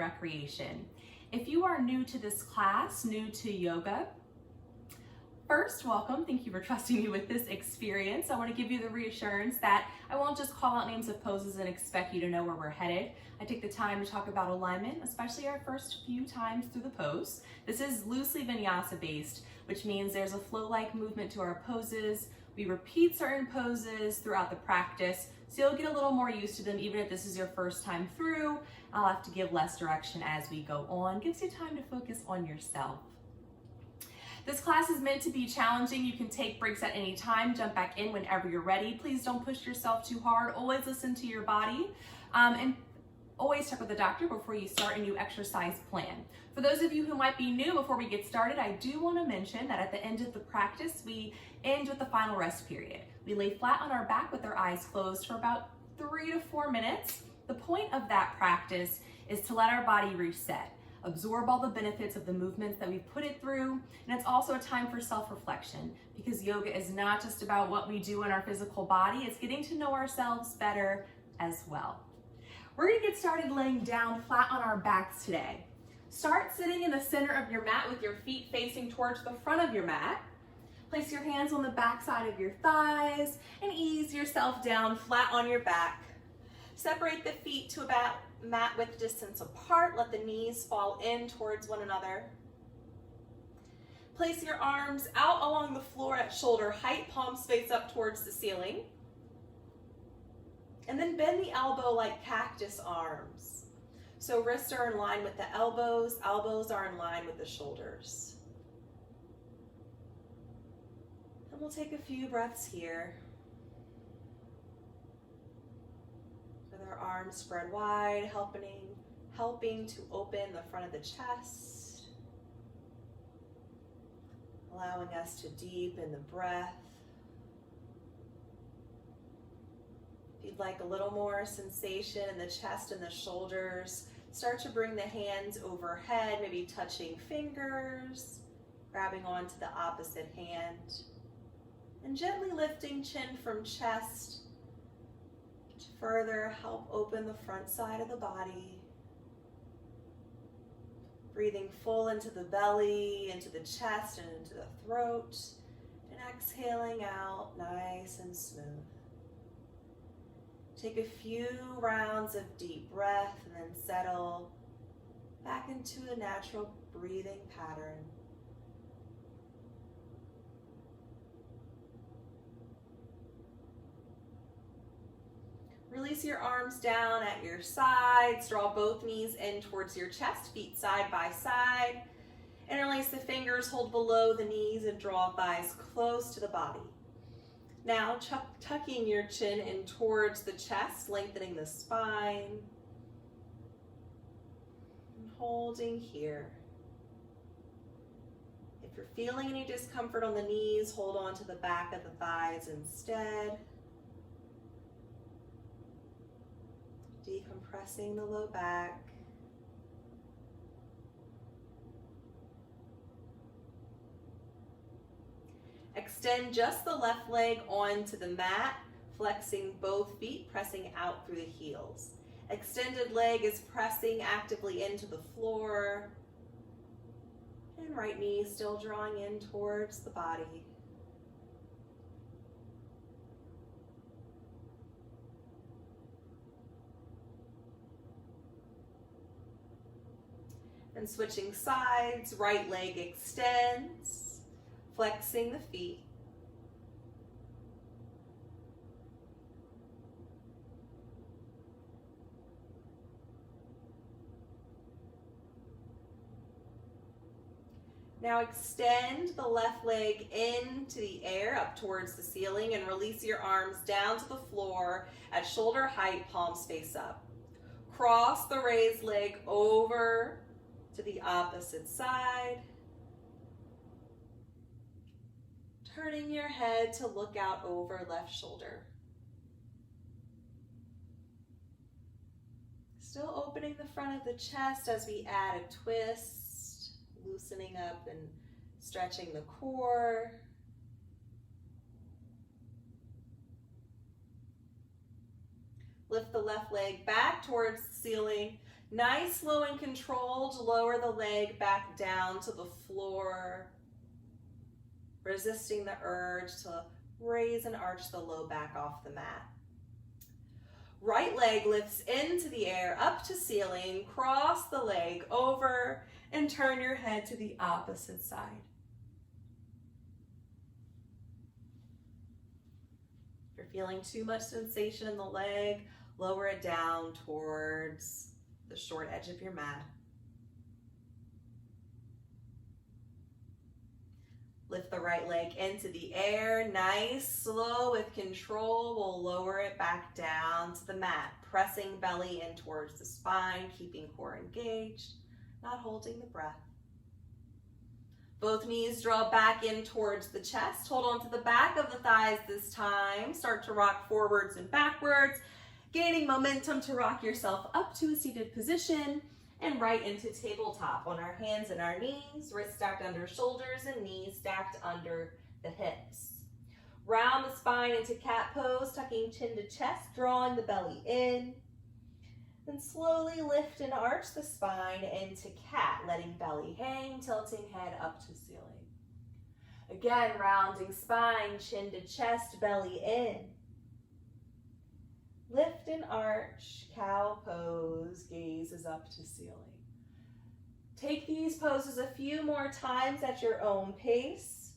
Recreation. If you are new to this class, new to yoga, first, welcome. Thank you for trusting me with this experience. I want to give you the reassurance that I won't just call out names of poses and expect you to know where we're headed. I take the time to talk about alignment, especially our first few times through the pose. This is loosely vinyasa based, which means there's a flow-like movement to our poses. We repeat certain poses throughout the practice, so you'll get a little more used to them even if this is your first time through. I'll have to give less direction as we go on. Gives you time to focus on yourself. This class is meant to be challenging. You can take breaks at any time, jump back in whenever you're ready. Please don't push yourself too hard. Always listen to your body, and always check with the doctor before you start a new exercise plan. For those of you who might be new, before we get started, I do want to mention that at the end of the practice, we end with the final rest period. We lay flat on our back with our eyes closed for about 3 to 4 minutes. The point of that practice is to let our body reset, absorb all the benefits of the movements that we've put it through, and it's also a time for self-reflection because yoga is not just about what we do in our physical body, it's getting to know ourselves better as well. We're gonna get started laying down flat on our backs today. Start sitting in the center of your mat with your feet facing towards the front of your mat. Place your hands on the back side of your thighs and ease yourself down flat on your back. Separate the feet to about mat width distance apart. Let the knees fall in towards one another. Place your arms out along the floor at shoulder height, palms face up towards the ceiling. And then bend the elbow like cactus arms. So wrists are in line with the elbows, elbows are in line with the shoulders. And we'll take a few breaths here. With our arms spread wide, helping to open the front of the chest. Allowing us to deepen the breath. If you'd like a little more sensation in the chest and the shoulders, start to bring the hands overhead, maybe touching fingers, grabbing onto the opposite hand, and gently lifting chin from chest to further help open the front side of the body. Breathing full into the belly, into the chest, and into the throat, and exhaling out nice and smooth. Take a few rounds of deep breath and then settle back into a natural breathing pattern. Release your arms down at your sides. Draw both knees in towards your chest, feet side by side. Interlace the fingers, hold below the knees, and draw thighs close to the body. Now tucking your chin in towards the chest, lengthening the spine. And holding here. If you're feeling any discomfort on the knees, hold on to the back of the thighs instead. Decompressing the low back. Extend just the left leg onto the mat, flexing both feet, pressing out through the heels. Extended leg is pressing actively into the floor. And right knee still drawing in towards the body. And switching sides, right leg extends, flexing the feet. Now extend the left leg into the air up towards the ceiling and release your arms down to the floor at shoulder height, palms face up. Cross the raised leg over to the opposite side. Turning your head to look out over left shoulder. Still opening the front of the chest as we add a twist, loosening up and stretching the core. Lift the left leg back towards the ceiling. Nice, slow, and controlled. Lower the leg back down to the floor, resisting the urge to raise and arch the low back off the mat. Right leg lifts into the air, up to ceiling. Cross the leg over and turn your head to the opposite side. If you're feeling too much sensation in the leg, lower it down towards the short edge of your mat. Lift the right leg into the air, nice, slow, with control. We'll lower it back down to the mat, pressing belly in towards the spine, keeping core engaged, not holding the breath. Both knees draw back in towards the chest. Hold on to the back of the thighs this time. Start to rock forwards and backwards, gaining momentum to rock yourself up to a seated position and right into tabletop on our hands and our knees, wrists stacked under shoulders and knees stacked under the hips. Round the spine into cat pose, tucking chin to chest, drawing the belly in. Then slowly lift and arch the spine into cat, letting belly hang, tilting head up to ceiling. Again, rounding spine, chin to chest, belly in. Lift and arch, cow pose, gaze is up to ceiling. Take these poses a few more times at your own pace.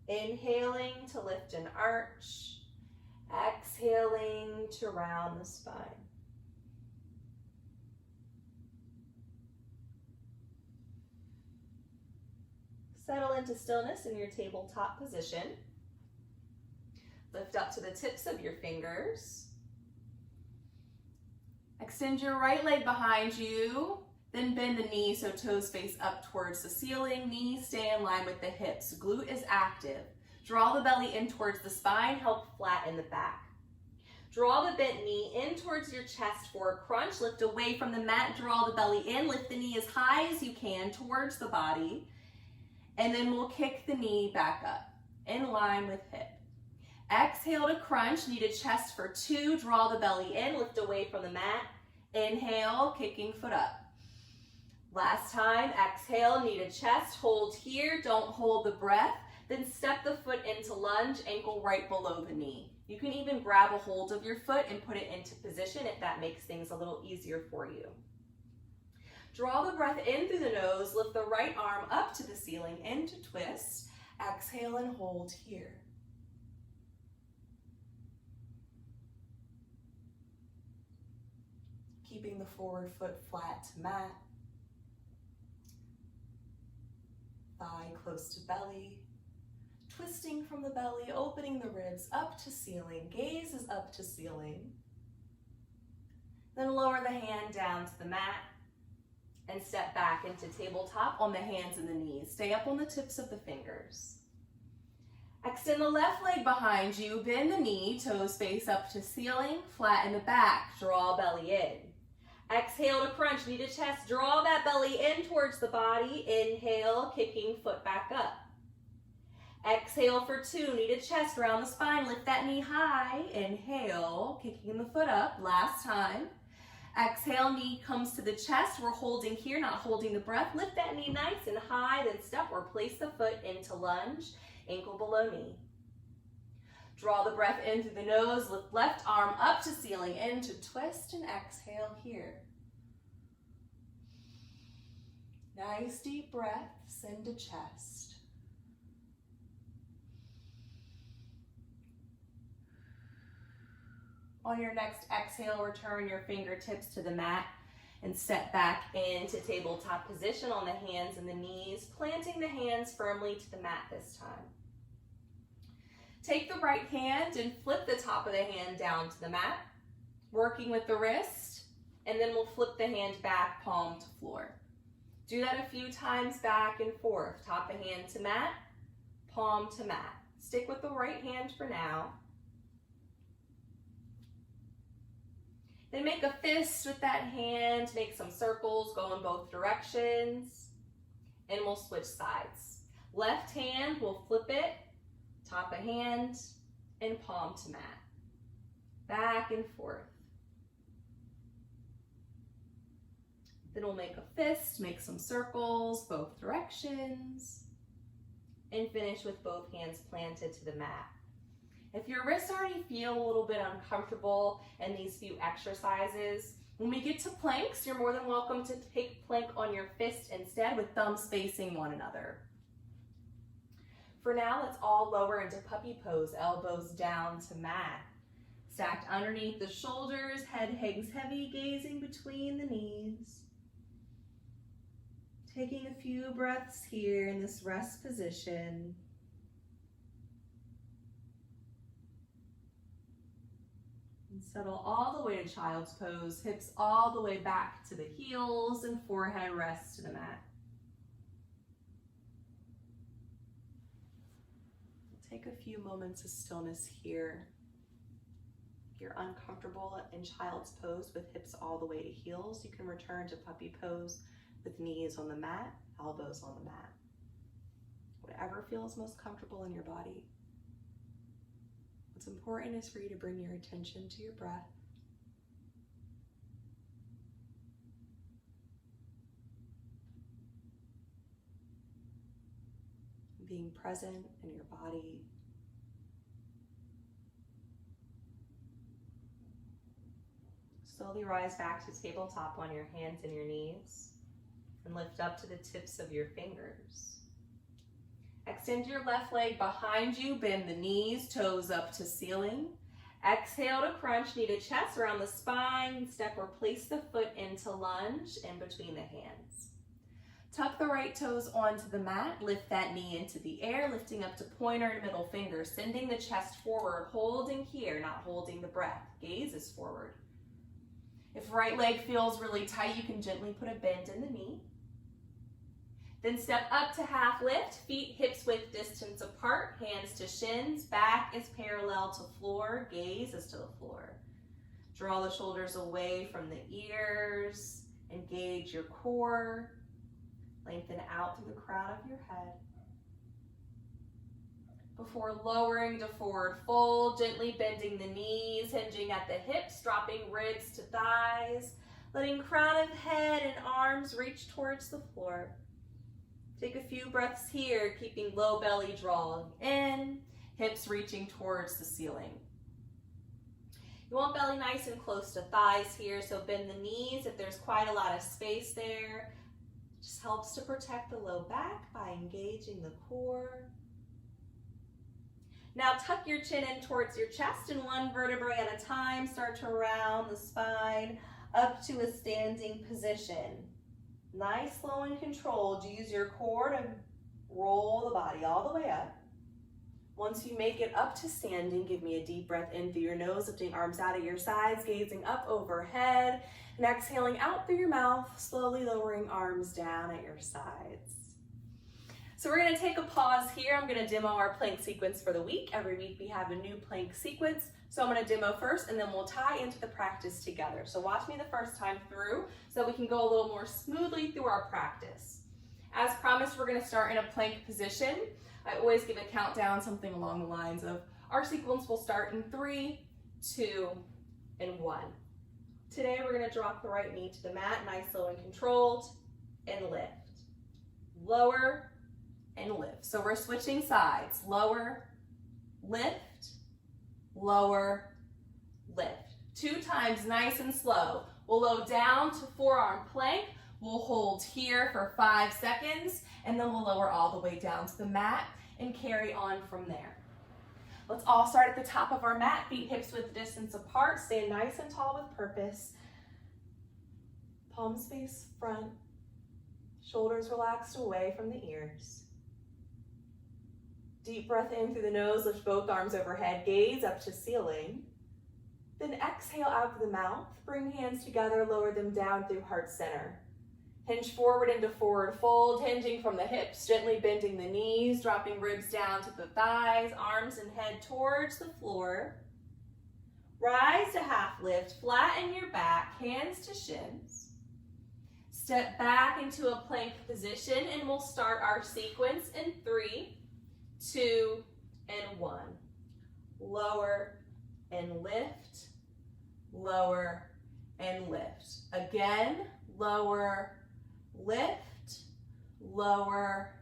Inhaling to lift and arch. Exhaling to round the spine. Settle into stillness in your tabletop position. Lift up to the tips of your fingers. Extend your right leg behind you, then bend the knee so toes face up towards the ceiling. Knees stay in line with the hips. Glute is active. Draw the belly in towards the spine, help flatten the back. Draw the bent knee in towards your chest for a crunch. Lift away from the mat, draw the belly in. Lift the knee as high as you can towards the body. And then we'll kick the knee back up, in line with hip. Exhale to crunch, knee to chest for 2. Draw the belly in, lift away from the mat. Inhale, kicking foot up. Last time, exhale, knee to chest, hold here, don't hold the breath. Then step the foot into lunge, ankle right below the knee. You can even grab a hold of your foot and put it into position if that makes things a little easier for you. Draw the breath in through the nose, lift the right arm up to the ceiling, into twist. Exhale and hold here. Keeping the forward foot flat to mat. Thigh close to belly. Twisting from the belly, opening the ribs up to ceiling. Gaze is up to ceiling. Then lower the hand down to the mat and step back into tabletop on the hands and the knees. Stay up on the tips of the fingers. Extend the left leg behind you, bend the knee, toes face up to ceiling, flatten the back, draw belly in. Exhale to crunch, knee to chest, draw that belly in towards the body. Inhale, kicking foot back up. Exhale for 2, knee to chest, round the spine, lift that knee high. Inhale, kicking the foot up, last time. Exhale, knee comes to the chest. We're holding here, not holding the breath. Lift that knee nice and high, then step or place the foot into lunge, ankle below knee. Draw the breath in through the nose, lift left arm up to ceiling, into twist, and exhale here. Nice deep breaths into chest. On your next exhale, return your fingertips to the mat and step back into tabletop position on the hands and the knees, planting the hands firmly to the mat this time. Take the right hand and flip the top of the hand down to the mat, working with the wrist, and then we'll flip the hand back, palm to floor. Do that a few times back and forth, top of hand to mat, palm to mat. Stick with the right hand for now. Then make a fist with that hand, make some circles, go in both directions, and we'll switch sides. Left hand, we'll flip it, top of hand, and palm to mat. Back and forth. Then we'll make a fist, make some circles, both directions, and finish with both hands planted to the mat. If your wrists already feel a little bit uncomfortable in these few exercises, when we get to planks, you're more than welcome to take plank on your fist instead with thumbs facing one another. For now, let's all lower into puppy pose, elbows down to mat. Stacked underneath the shoulders, head hangs heavy, gazing between the knees. Taking a few breaths here in this rest position. And settle all the way to child's pose, hips all the way back to the heels and forehead rests to the mat. We'll take a few moments of stillness here. If you're uncomfortable in child's pose with hips all the way to heels, you can return to puppy pose with knees on the mat, elbows on the mat. Whatever feels most comfortable in your body. What's important is for you to bring your attention to your breath. Being present in your body. Slowly rise back to tabletop on your hands and your knees and lift up to the tips of your fingers. Extend your left leg behind you, bend the knees, toes up to ceiling. Exhale to crunch, knee to chest around the spine, step or place the foot into lunge in between the hands. Tuck the right toes onto the mat, lift that knee into the air, lifting up to pointer and middle finger, sending the chest forward, holding here, not holding the breath. Gaze is forward. If right leg feels really tight, you can gently put a bend in the knee. Then step up to half lift, feet hips width distance apart, hands to shins, back is parallel to floor, gaze is to the floor. Draw the shoulders away from the ears, engage your core, lengthen out through the crown of your head. Before lowering to forward fold, gently bending the knees, hinging at the hips, dropping ribs to thighs, letting crown of head and arms reach towards the floor. Take a few breaths here, keeping low belly drawing in, hips reaching towards the ceiling. You want belly nice and close to thighs here, so bend the knees if there's quite a lot of space there. Just helps to protect the low back by engaging the core. Now tuck your chin in towards your chest and one vertebrae at a time. Start to round the spine up to a standing position. Nice, slow, and controlled. Use your core to roll the body all the way up. Once you make it up to standing, give me a deep breath in through your nose, lifting arms out at your sides, gazing up overhead, and exhaling out through your mouth, slowly lowering arms down at your sides. So we're going to take a pause here. I'm going to demo our plank sequence for the week. Every week we have a new plank sequence. So I'm going to demo first and then we'll tie into the practice together. So watch me the first time through so that we can go a little more smoothly through our practice. As promised, we're going to start in a plank position. I always give a countdown, something along the lines of our sequence will start in 3, 2, and 1. Today we're going to drop the right knee to the mat, nice, slow, and controlled, and lift. Lower, and lift. So we're switching sides. Lower, lift, lower, lift. 2 times, nice and slow. We'll low down to forearm plank. We'll hold here for 5 seconds, and then we'll lower all the way down to the mat and carry on from there. Let's all start at the top of our mat, feet hips width distance apart. Stay nice and tall with purpose. Palms face front, shoulders relaxed away from the ears. Deep breath in through the nose, lift both arms overhead, gaze up to ceiling. Then exhale out through the mouth, bring hands together, lower them down through heart center. Hinge forward into forward fold, hinging from the hips, gently bending the knees, dropping ribs down to the thighs, arms and head towards the floor. Rise to half lift, flatten your back, hands to shins. Step back into a plank position and we'll start our sequence in 3, 2, and 1. Lower and lift, lower and lift. Again, lower, lift, lower,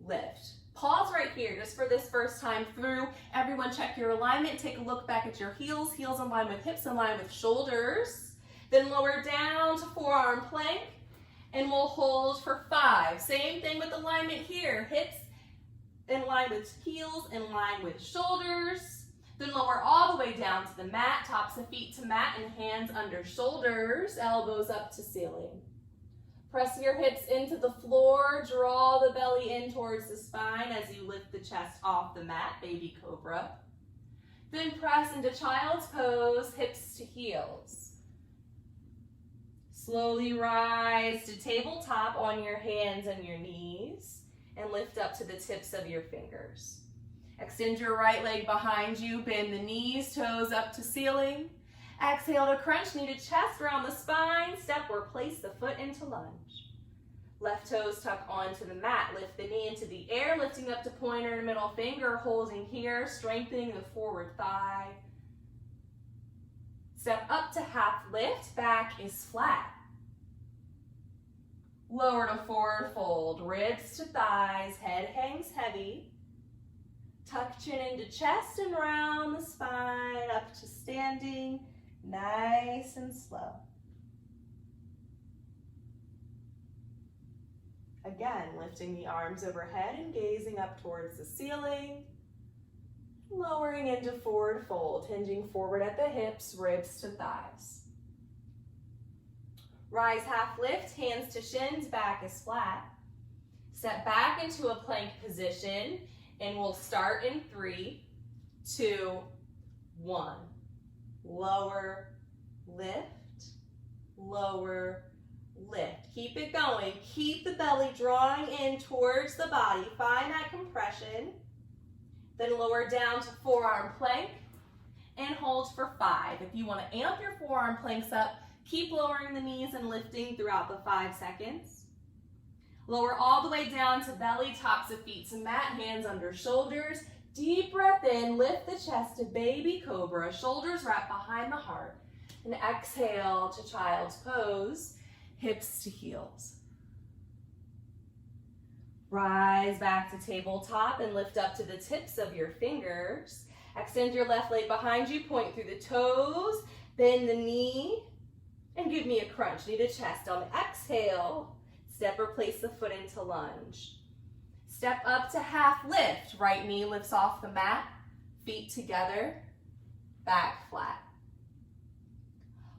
lift. Pause right here just for this first time through. Everyone check your alignment. Take a look back at your heels. Heels in line with hips, in line with shoulders. Then lower down to forearm plank. And we'll hold for 5. Same thing with alignment here. Hips in line with heels, in line with shoulders. Then lower all the way down to the mat. Tops of feet to mat and hands under shoulders. Elbows up to ceiling. Press your hips into the floor, draw the belly in towards the spine as you lift the chest off the mat, baby cobra. Then press into child's pose, hips to heels. Slowly rise to tabletop on your hands and your knees and lift up to the tips of your fingers. Extend your right leg behind you, bend the knees, toes up to ceiling. Exhale to crunch, knee to chest, around the spine, step or place the foot into lunge. Left toes tuck onto the mat, lift the knee into the air, lifting up to pointer and middle finger, holding here, strengthening the forward thigh. Step up to half lift, back is flat. Lower to forward fold, ribs to thighs, head hangs heavy. Tuck chin into chest and round the spine, up to standing. Nice and slow. Again, lifting the arms overhead and gazing up towards the ceiling. Lowering into forward fold, hinging forward at the hips, ribs to thighs. Rise half lift, hands to shins, back is flat. Step back into a plank position and we'll start in 3, 2, 1. Lower, lift, lower, lift. Keep it going. Keep the belly drawing in towards the body. Find that compression. Then lower down to forearm plank and hold for 5. If you want to amp your forearm planks up, keep lowering the knees and lifting throughout the 5 seconds. Lower all the way down to belly, tops of feet to mat, hands under shoulders. Deep breath in, lift the chest to baby cobra, shoulders wrap behind the heart. And exhale to child's pose, hips to heels. Rise back to tabletop and lift up to the tips of your fingers. Extend your left leg behind you, point through the toes, bend the knee, and give me a crunch. Knee to chest on the exhale. Step or place the foot into lunge. Step up to half lift. Right knee lifts off the mat, feet together, back flat.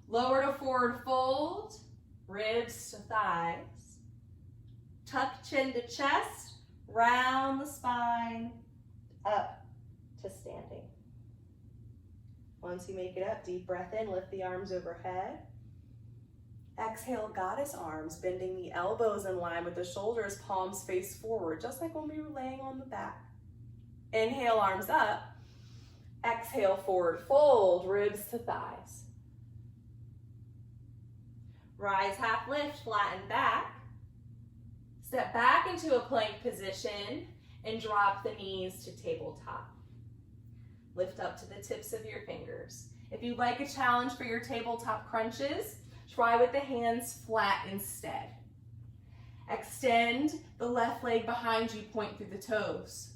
Lower to forward fold, ribs to thighs. Tuck chin to chest, round the spine, up to standing. Once you make it up, deep breath in, lift the arms overhead. Exhale, goddess arms, bending the elbows in line with the shoulders, palms face forward, just like when we were laying on the back. Inhale, arms up. Exhale, forward fold, ribs to thighs. Rise, half lift, flatten back. Step back into a plank position and drop the knees to tabletop. Lift up to the tips of your fingers. If you'd like a challenge for your tabletop crunches, try with the hands flat instead. Extend the left leg behind you, point through the toes.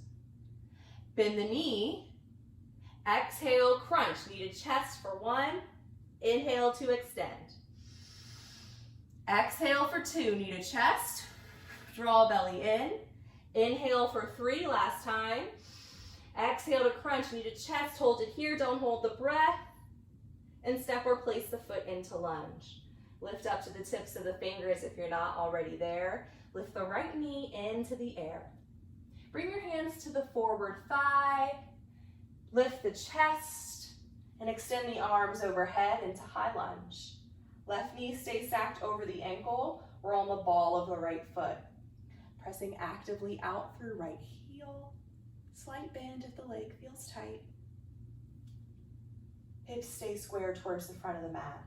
Bend the knee. Exhale, crunch, knee to chest for 1. Inhale to extend. Exhale for 2, knee to chest. Draw belly in. Inhale for 3, last time. Exhale to crunch, knee to chest. Hold it here, don't hold the breath. And step or place the foot into lunge. Lift up to the tips of the fingers if you're not already there. Lift the right knee into the air. Bring your hands to the forward thigh. Lift the chest and extend the arms overhead into high lunge. Left knee stays stacked over the ankle or on the ball of the right foot. Pressing actively out through right heel. Slight bend if the leg feels tight. Hips stay square towards the front of the mat.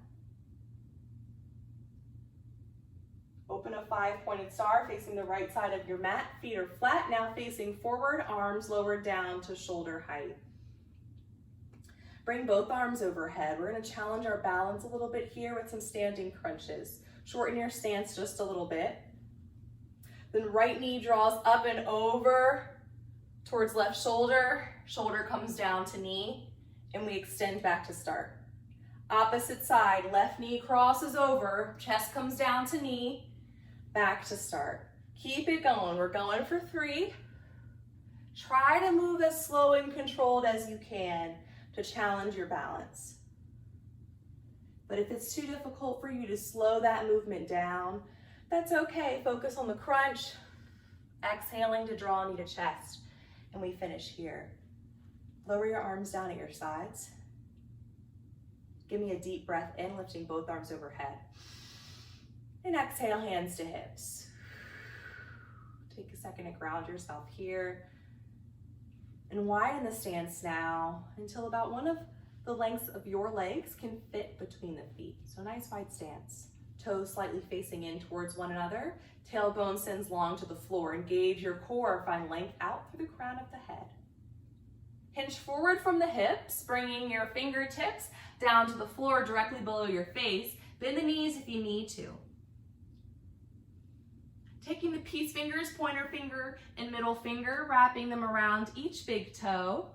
Open a 5-pointed star facing the right side of your mat. Feet are flat, now facing forward, arms lowered down to shoulder height. Bring both arms overhead. We're going to challenge our balance a little bit here with some standing crunches. Shorten your stance just a little bit. Then right knee draws up and over towards left shoulder. Shoulder comes down to knee, and we extend back to start. Opposite side, left knee crosses over, chest comes down to knee, back to start. Keep it going. We're going for 3. Try to move as slow and controlled as you can to challenge your balance. But if it's too difficult for you to slow that movement down, that's okay. Focus on the crunch, exhaling to draw knee to chest, and we finish here. Lower your arms down at your sides. Give me a deep breath in, lifting both arms overhead. And exhale, hands to hips. Take a second to ground yourself here. And widen the stance now until about one of the lengths of your legs can fit between the feet. So nice wide stance. Toes slightly facing in towards one another. Tailbone sends long to the floor. Engage your core. Find length out through the crown of the head. Hinge forward from the hips, bringing your fingertips down to the floor directly below your face. Bend the knees if you need to. Taking the peace fingers, pointer finger and middle finger, wrapping them around each big toe.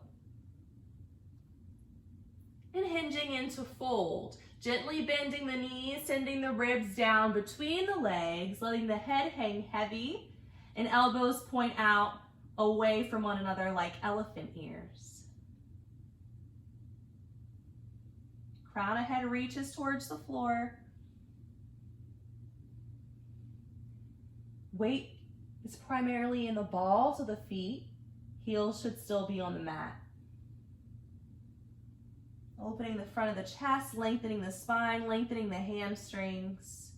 And hinging into fold. Gently bending the knees, sending the ribs down between the legs, letting the head hang heavy and elbows point out away from one another like elephant ears. Crown of head reaches towards the floor. Weight is primarily in the balls of the feet. Heels should still be on the mat. Opening the front of the chest, lengthening the spine, lengthening the hamstrings.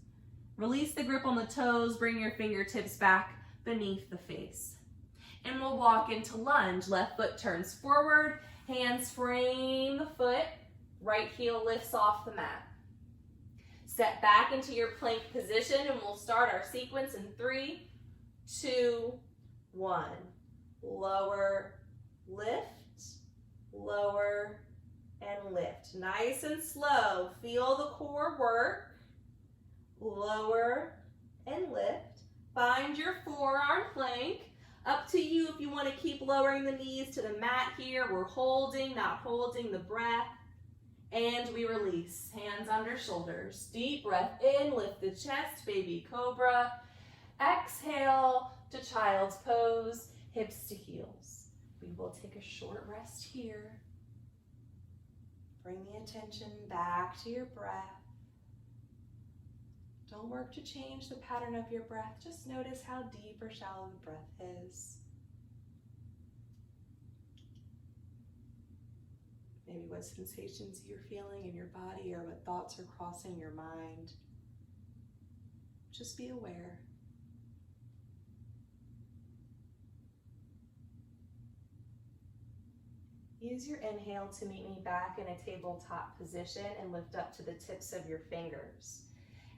Release the grip on the toes, bring your fingertips back beneath the face. And we'll walk into lunge. Left foot turns forward, hands frame the foot, right heel lifts off the mat. Step back into your plank position and we'll start our sequence in 3, 2, 1. Lower, lift, lower, and lift. Nice and slow. Feel the core work. Lower and lift. Find your forearm plank. Up to you if you want to keep lowering the knees to the mat here. We're holding, not holding the breath. And we release. Hands under shoulders. Deep breath in. Lift the chest. Baby cobra. Exhale to child's pose. Hips to heels. We will take a short rest here. Bring the attention back to your breath. Don't work to change the pattern of your breath. Just notice how deep or shallow the breath is. Maybe what sensations you're feeling in your body or what thoughts are crossing your mind. Just be aware. Use your inhale to meet me back in a tabletop position and lift up to the tips of your fingers.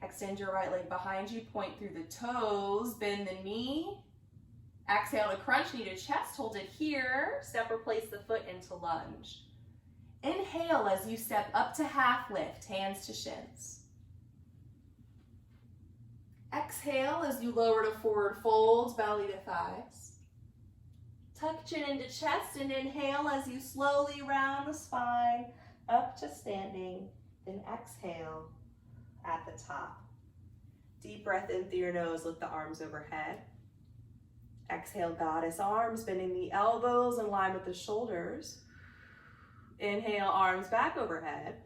Extend your right leg behind you, point through the toes, bend the knee. Exhale to crunch, knee to chest, hold it here. Step or place the foot into lunge. Inhale as you step up to half lift, hands to shins. Exhale as you lower to forward fold, belly to thighs. Tuck chin into chest and inhale as you slowly round the spine up to standing. Then exhale at the top. Deep breath in through your nose, lift the arms overhead. Exhale, goddess arms, bending the elbows in line with the shoulders. Inhale, arms back overhead.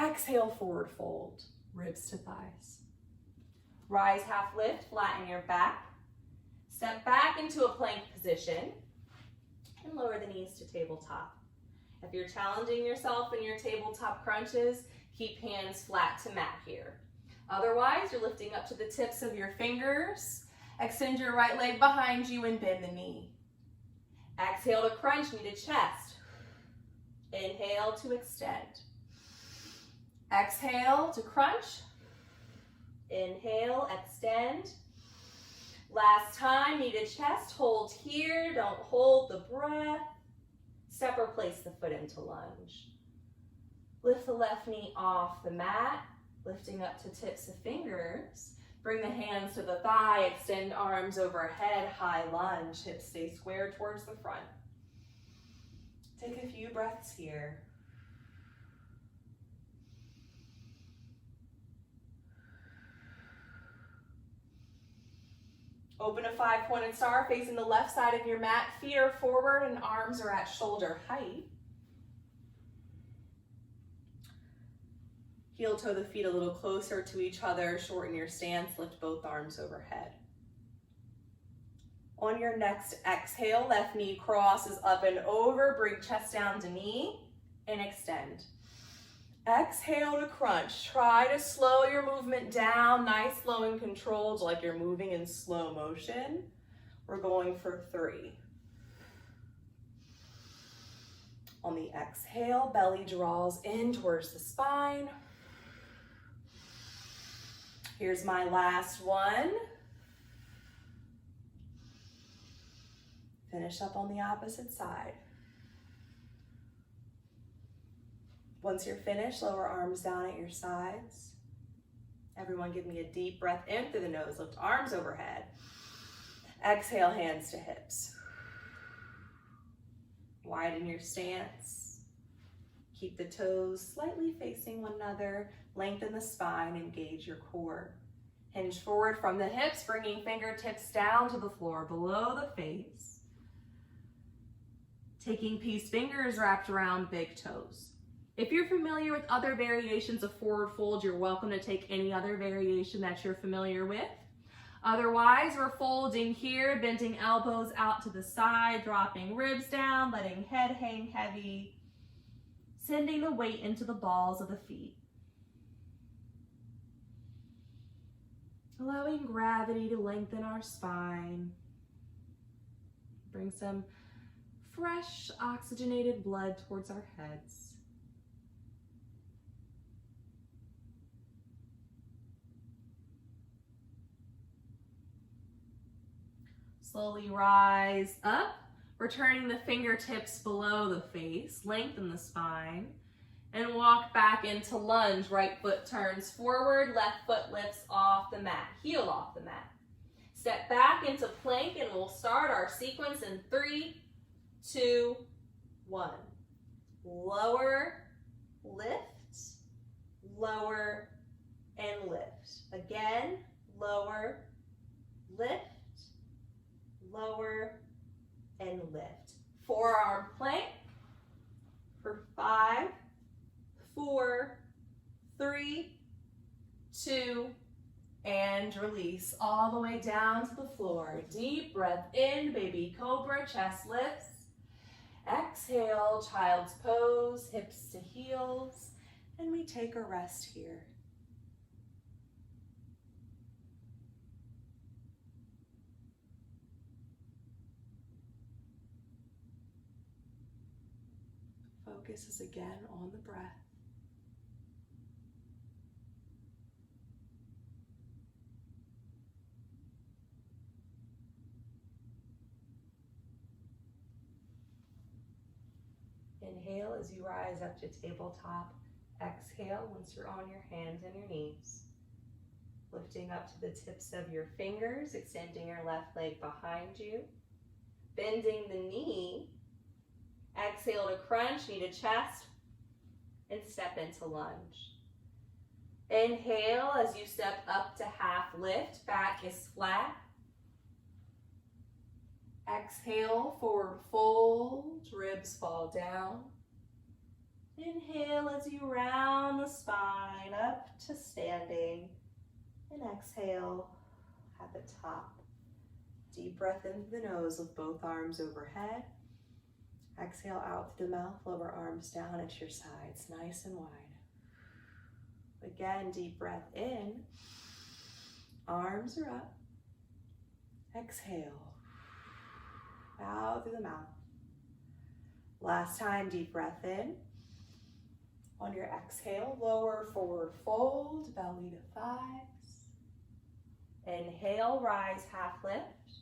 Exhale, forward fold, ribs to thighs. Rise, half lift, flatten your back. Step back into a plank position and lower the knees to tabletop. If you're challenging yourself in your tabletop crunches, keep hands flat to mat here. Otherwise, you're lifting up to the tips of your fingers. Extend your right leg behind you and bend the knee. Exhale to crunch, knee to chest. Inhale to extend. Exhale to crunch. Inhale, extend. Last time, knee to chest, hold here, don't hold the breath. Step or place the foot into lunge. Lift the left knee off the mat. Lifting up to tips of fingers. Bring the hands to the thigh, extend arms overhead, high lunge, hips stay square towards the front. Take a few breaths here. Open a 5-pointed star facing the left side of your mat. Feet are forward and arms are at shoulder height. Heel toe the feet a little closer to each other. Shorten your stance. Lift both arms overhead. On your next exhale, left knee crosses up and over. Bring chest down to knee and extend. Exhale to crunch. Try to slow your movement down. Nice, slow and controlled, like you're moving in slow motion. We're going for 3. On the exhale, belly draws in towards the spine. Here's my last one. Finish up on the opposite side. Once you're finished, lower arms down at your sides. Everyone give me a deep breath in through the nose. Lift arms overhead. Exhale, hands to hips. Widen your stance. Keep the toes slightly facing one another. Lengthen the spine, engage your core. Hinge forward from the hips, bringing fingertips down to the floor below the face. Taking peace fingers wrapped around big toes. If you're familiar with other variations of forward fold, you're welcome to take any other variation that you're familiar with. Otherwise, we're folding here, bending elbows out to the side, dropping ribs down, letting head hang heavy, sending the weight into the balls of the feet. Allowing gravity to lengthen our spine. Bring some fresh, oxygenated blood towards our heads. Slowly rise up, returning the fingertips below the face, lengthen the spine, and walk back into lunge. Right foot turns forward, left foot lifts off the mat, heel off the mat. Step back into plank and we'll start our sequence in 3, 2, 1. Lower, lift, lower, and lift. Again, lower, lift, lower, and lift. Forearm plank for 5, 4, 3, 2, and release all the way down to the floor. Deep breath in, baby cobra, chest lifts. Exhale, child's pose, hips to heels, and we take a rest here. Focus is again on the breath. Inhale as you rise up to tabletop. Exhale once you're on your hands and your knees. Lifting up to the tips of your fingers, extending your left leg behind you. Bending the knee. Exhale to crunch, knee to chest, and step into lunge. Inhale as you step up to half lift, back is flat. Exhale, forward fold, ribs fall down. Inhale as you round the spine up to standing. And exhale at the top. Deep breath into the nose with both arms overhead. Exhale out through the mouth, lower arms down at your sides, nice and wide. Again, deep breath in. Arms are up. Exhale. Out through the mouth. Last time, deep breath in. On your exhale, lower forward fold, belly to thighs. Inhale, rise, half lift.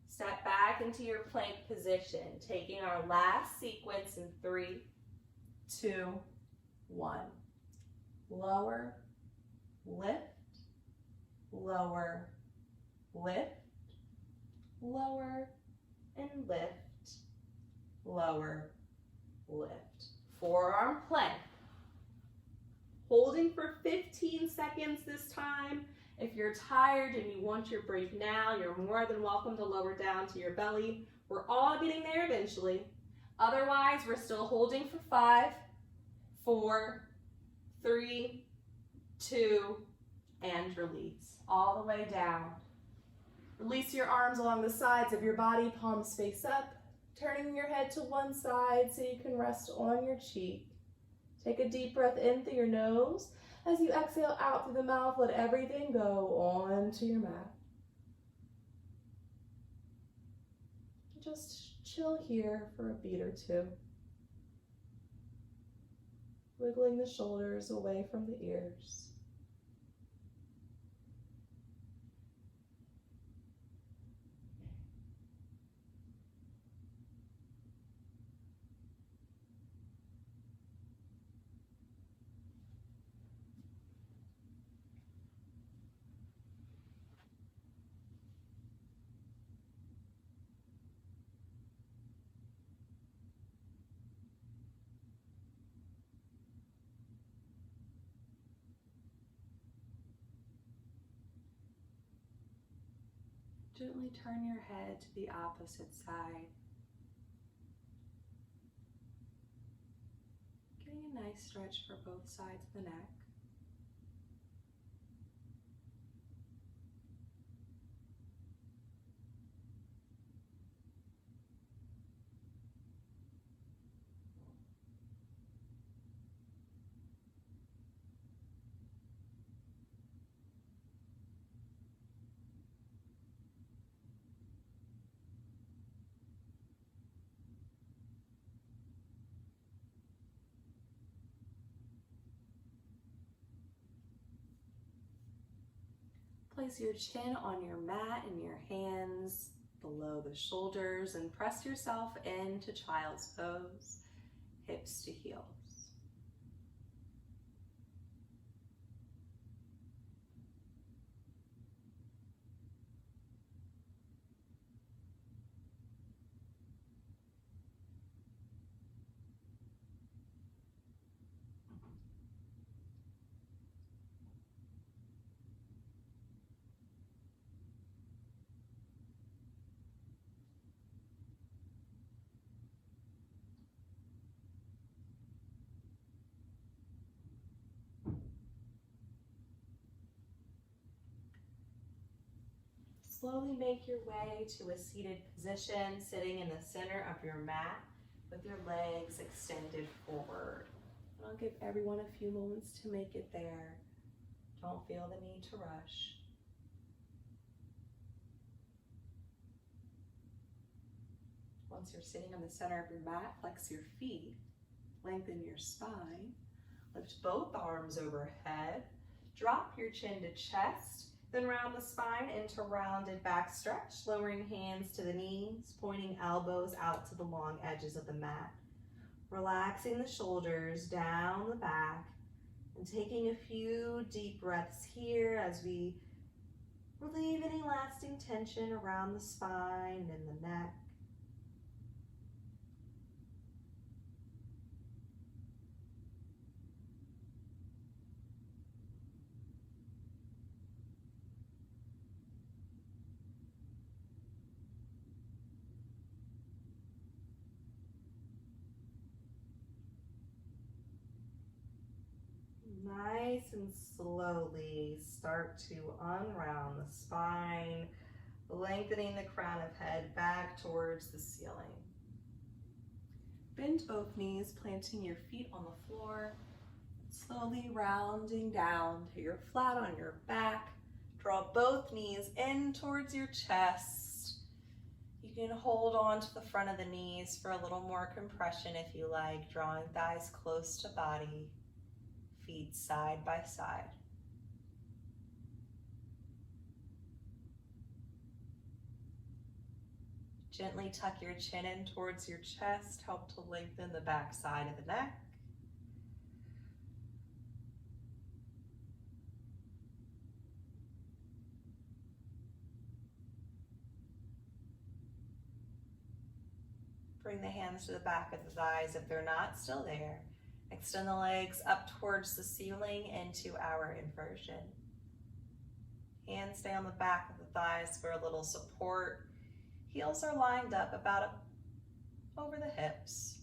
Step back into your plank position, taking our last sequence in 3, 2, 1. Lower, lift, lower, lift, lower, and lift, lower, lift. Forearm plank. Holding for 15 seconds this time. If you're tired and you want your break now, you're more than welcome to lower down to your belly. We're all getting there eventually. Otherwise, we're still holding for 5, 4, 3, 2, and release. All the way down. Release your arms along the sides of your body, palms face up, turning your head to one side so you can rest on your cheek. Take a deep breath in through your nose. As you exhale out through the mouth, let everything go onto your mat. Just chill here for a beat or two. Wiggling the shoulders away from the ears. Gently turn your head to the opposite side. Getting a nice stretch for both sides of the neck. Place your chin on your mat and your hands below the shoulders and press yourself into child's pose, hips to heels. Slowly make your way to a seated position, sitting in the center of your mat with your legs extended forward. And I'll give everyone a few moments to make it there. Don't feel the need to rush. Once you're sitting on the center of your mat, flex your feet, lengthen your spine, lift both arms overhead, drop your chin to chest, then round the spine into rounded back stretch, lowering hands to the knees, pointing elbows out to the long edges of the mat. Relaxing the shoulders down the back and taking a few deep breaths here as we relieve any lasting tension around the spine and the neck. Nice and slowly start to unround the spine, lengthening the crown of head back towards the ceiling. Bend both knees, planting your feet on the floor, slowly rounding down till you're flat on your back. Draw both knees in towards your chest. You can hold on to the front of the knees for a little more compression if you like, drawing thighs close to body. Feet side by side. Gently tuck your chin in towards your chest, help to lengthen the back side of the neck. Bring the hands to the back of the thighs if they're not still there. Extend the legs up towards the ceiling into our inversion. Hands stay on the back of the thighs for a little support. Heels are lined up about over the hips.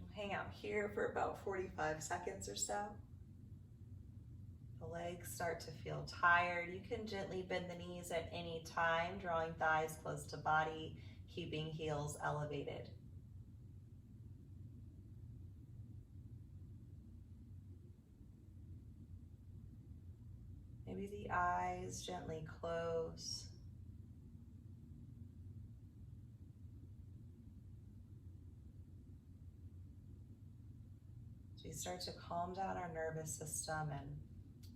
We'll hang out here for about 45 seconds or so. The legs start to feel tired. You can gently bend the knees at any time, drawing thighs close to body, keeping heels elevated. Maybe the eyes gently close. As we start to calm down our nervous system and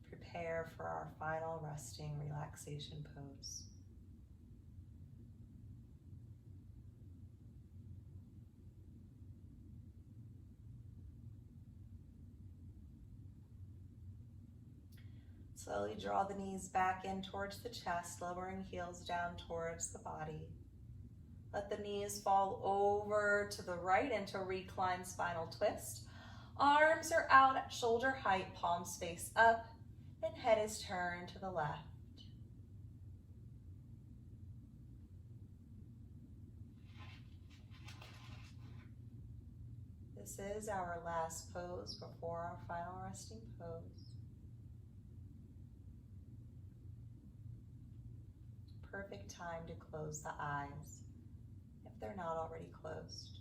prepare for our final resting relaxation pose. Slowly draw the knees back in towards the chest, lowering heels down towards the body. Let the knees fall over to the right into reclined spinal twist. Arms are out at shoulder height, palms face up, and head is turned to the left. This is our last pose before our final resting pose. Perfect time to close the eyes if they're not already closed.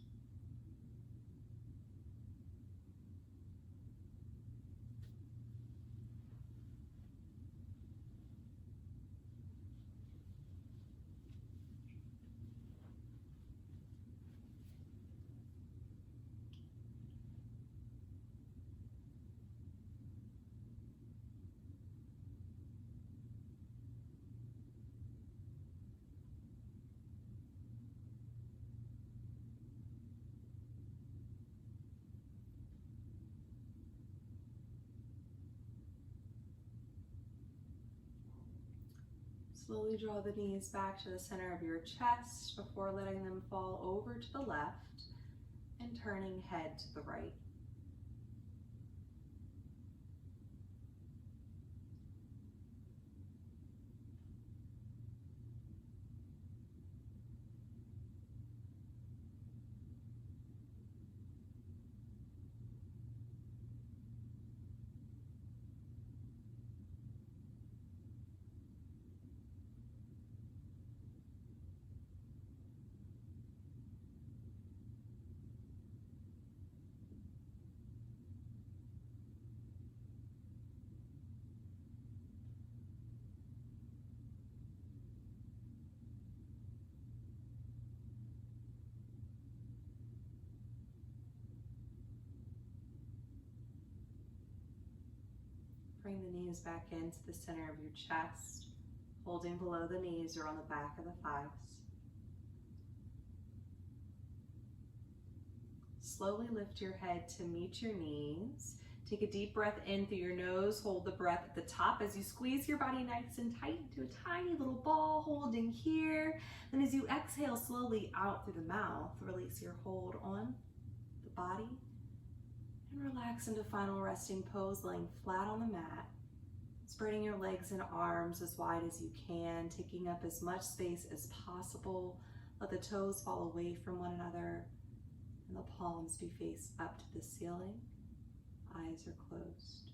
Slowly draw the knees back to the center of your chest before letting them fall over to the left and turning head to the right. Bring the knees back into the center of your chest, holding below the knees or on the back of the thighs. Slowly lift your head to meet your knees. Take a deep breath in through your nose. Hold the breath at the top as you squeeze your body nice and tight into a tiny little ball, holding here. Then as you exhale slowly out through the mouth, release your hold on the body and relax into final resting pose, laying flat on the mat. Spreading your legs and arms as wide as you can, taking up as much space as possible. Let the toes fall away from one another and the palms be faced up to the ceiling. Eyes are closed.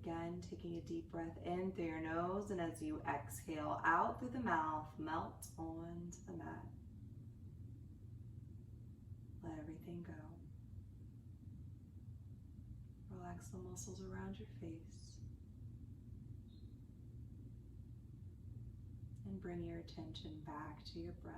Again, taking a deep breath in through your nose, and as you exhale out through the mouth, melt onto the mat. Let everything go. Relax the muscles around your face. And bring your attention back to your breath.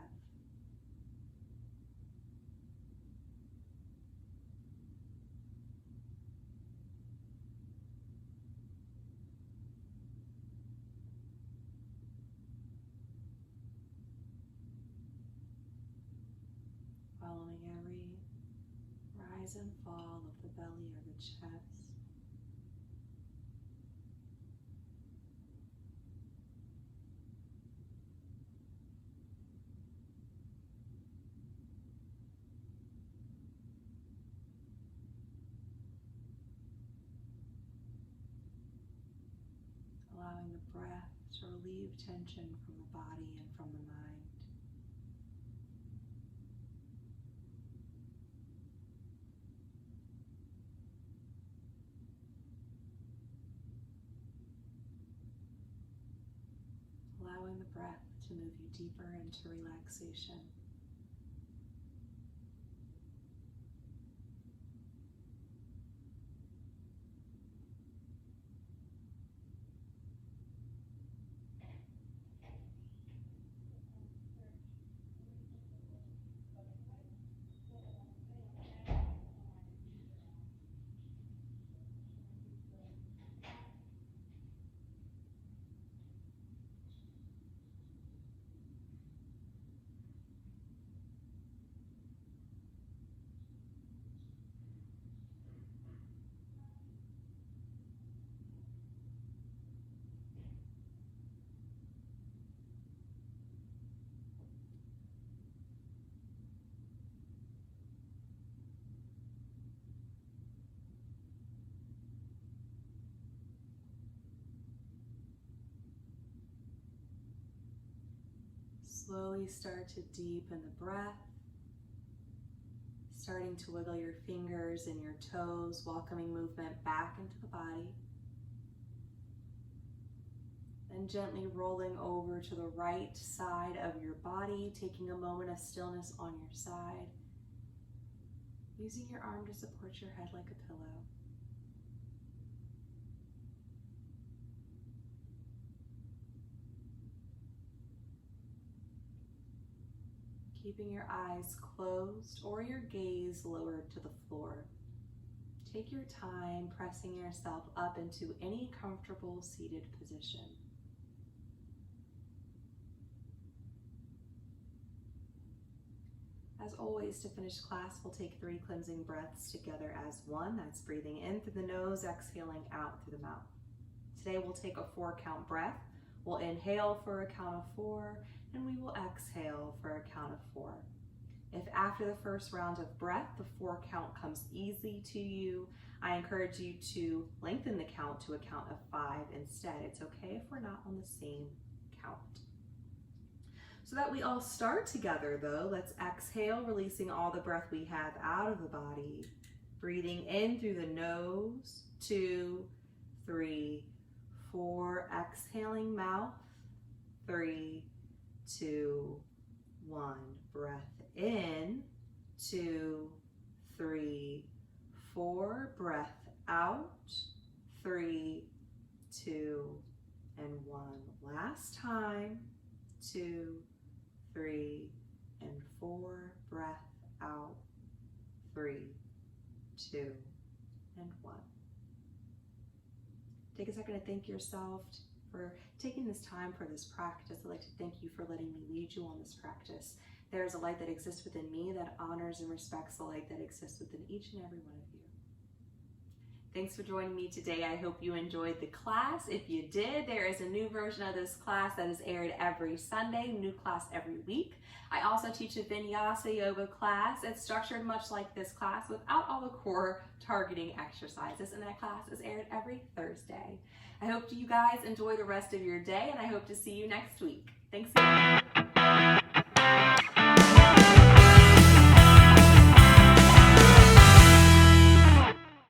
Following every rise and fall of the belly or the chest. tension from the body and from the mind. Allowing the breath to move you deeper into relaxation. Slowly start to deepen the breath, starting to wiggle your fingers and your toes, welcoming movement back into the body. Then gently rolling over to the right side of your body, taking a moment of stillness on your side, using your arm to support your head like a pillow. Keeping your eyes closed or your gaze lowered to the floor. Take your time pressing yourself up into any comfortable seated position. As always, to finish class, we'll take 3 cleansing breaths together as one. That's breathing in through the nose, exhaling out through the mouth. Today we'll take a 4-count breath. We'll inhale for a count of 4, and we will exhale for a count of 4. If after the first round of breath, the 4 count comes easy to you, I encourage you to lengthen the count to a count of 5 instead. It's okay if we're not on the same count. So that we all start together though, let's exhale, releasing all the breath we have out of the body. Breathing in through the nose, 2, 3, 4. Exhaling mouth, 3, 2, 1. Breath in, 2, 3, 4. Breath out, 3, 2, and 1. Last time, 2, 3, and 4. Breath out, 3, 2, and 1. Take a second to thank yourself for taking this time for this practice. I'd like to thank you for letting me lead you on this practice. There is a light that exists within me that honors and respects the light that exists within each and every one of you. Thanks for joining me today. I hope you enjoyed the class. If you did, there is a new version of this class that is aired every Sunday, new class every week. I also teach a Vinyasa yoga class. It's structured much like this class without all the core targeting exercises, and that class is aired every Thursday. I hope you guys enjoy the rest of your day, and I hope to see you next week. Thanks again.